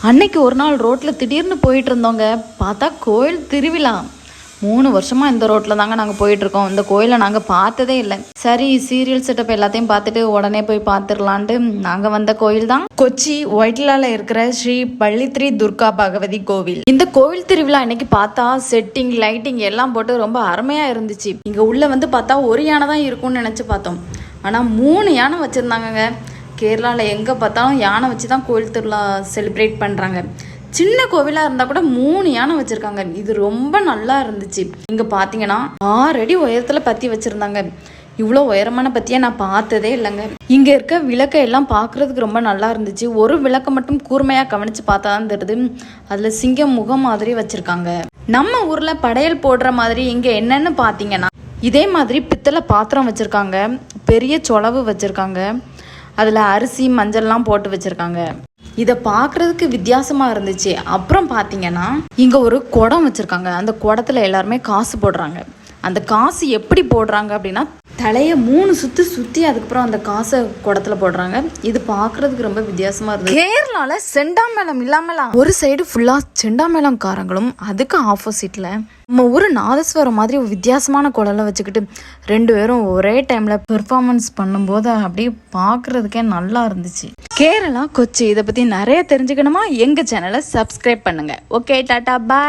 அன்னைக்கு ஒரு நாள் ரோட்டில் திடீர்னு போயிட்டு இருந்தோங்க. பார்த்தா கோயில் திருவிழா. 3 வருஷமாக இந்த ரோட்டில் தாங்க நாங்கள் போயிட்டுருக்கோம். இந்த கோயிலை நாங்கள் பார்த்ததே இல்லை. சரி, சீரியல் செட்டப் எல்லாத்தையும் பார்த்துட்டு உடனே போய் பார்த்துடலான்ட்டு நாங்கள் வந்த கோயில் தான் கொச்சி ஒயிட்லால இருக்கிற ஸ்ரீ பள்ளித்ரி துர்கா பகவதி கோவில். இந்த கோவில் திருவிழா இன்னைக்கு பார்த்தா செட்டிங் லைட்டிங் எல்லாம் போட்டு ரொம்ப அருமையாக இருந்துச்சு. இங்கே உள்ள வந்து பார்த்தா ஒரு யானை தான் இருக்கும்னு நினச்சி பார்த்தோம். ஆனால் 3 யானை வச்சுருந்தாங்கங்க. கேரளாவில் எங்கே பார்த்தாலும் யானை வச்சு தான் கோவில் திருவிழா செலிப்ரேட் பண்ணுறாங்க. சின்ன கோவிலாக இருந்தால் கூட 3 யானை வச்சுருக்காங்க. இது ரொம்ப நல்லா இருந்துச்சு. இங்கே பார்த்தீங்கன்னா 6 அடி உயரத்தில் பற்றி வச்சுருந்தாங்க. இவ்வளோ உயரமான பற்றியை நான் பார்த்ததே இல்லைங்க. இங்கே இருக்க விளக்கை எல்லாம் பார்க்குறதுக்கு ரொம்ப நல்லா இருந்துச்சு. ஒரு விளக்கை மட்டும் கூர்மையாக கவனித்து பார்த்தா தான் தெரியுது. அதில் சிங்கம் முகம் மாதிரி வச்சுருக்காங்க. நம்ம ஊரில் படையல் போடுற மாதிரி இங்கே என்னென்னு பார்த்தீங்கன்னா இதே மாதிரி பித்தளை பாத்திரம் வச்சுருக்காங்க. பெரிய சொலவு வச்சுருக்காங்க. அதில் அரிசி மஞ்சள்லாம் போட்டு வச்சுருக்காங்க. இதை பார்க்குறதுக்கு வித்தியாசமாக இருந்துச்சு. அப்புறம் பார்த்தீங்கன்னா இங்கே ஒரு குடம் வச்சுருக்காங்க. அந்த குடத்துல எல்லாருமே காசு போடுறாங்க. அந்த காசு எப்படி போடுறாங்க அப்படின்னா தலையை 3 சுற்றி சுற்றி அதுக்கப்புறம் அந்த காசை குடத்துல போடுறாங்க. இது பார்க்குறதுக்கு ரொம்ப வித்தியாசமாக இருந்தது. கேரளாவில் செண்டாமேளம் இல்லாமலாம் ஒரு சைடு ஃபுல்லாக செண்டாமேளம்காரங்களும் அதுக்கு ஆப்போசிட்டில் நம்ம ஊர் நாதஸ்வரம் மாதிரி ஒரு வித்தியாசமான குடலை வச்சுக்கிட்டு 2 பேரும் ஒரே டைமில் பெர்ஃபார்மன்ஸ் பண்ணும்போது அப்படியே பார்க்குறதுக்கே நல்லா இருந்துச்சு. கேரளா கொச்சி இதை பற்றி நிறைய தெரிஞ்சுக்கணுமா? எங்கள் சேனலை சப்ஸ்கிரைப் பண்ணுங்கள். ஓகே, டாட்டா, பாய்.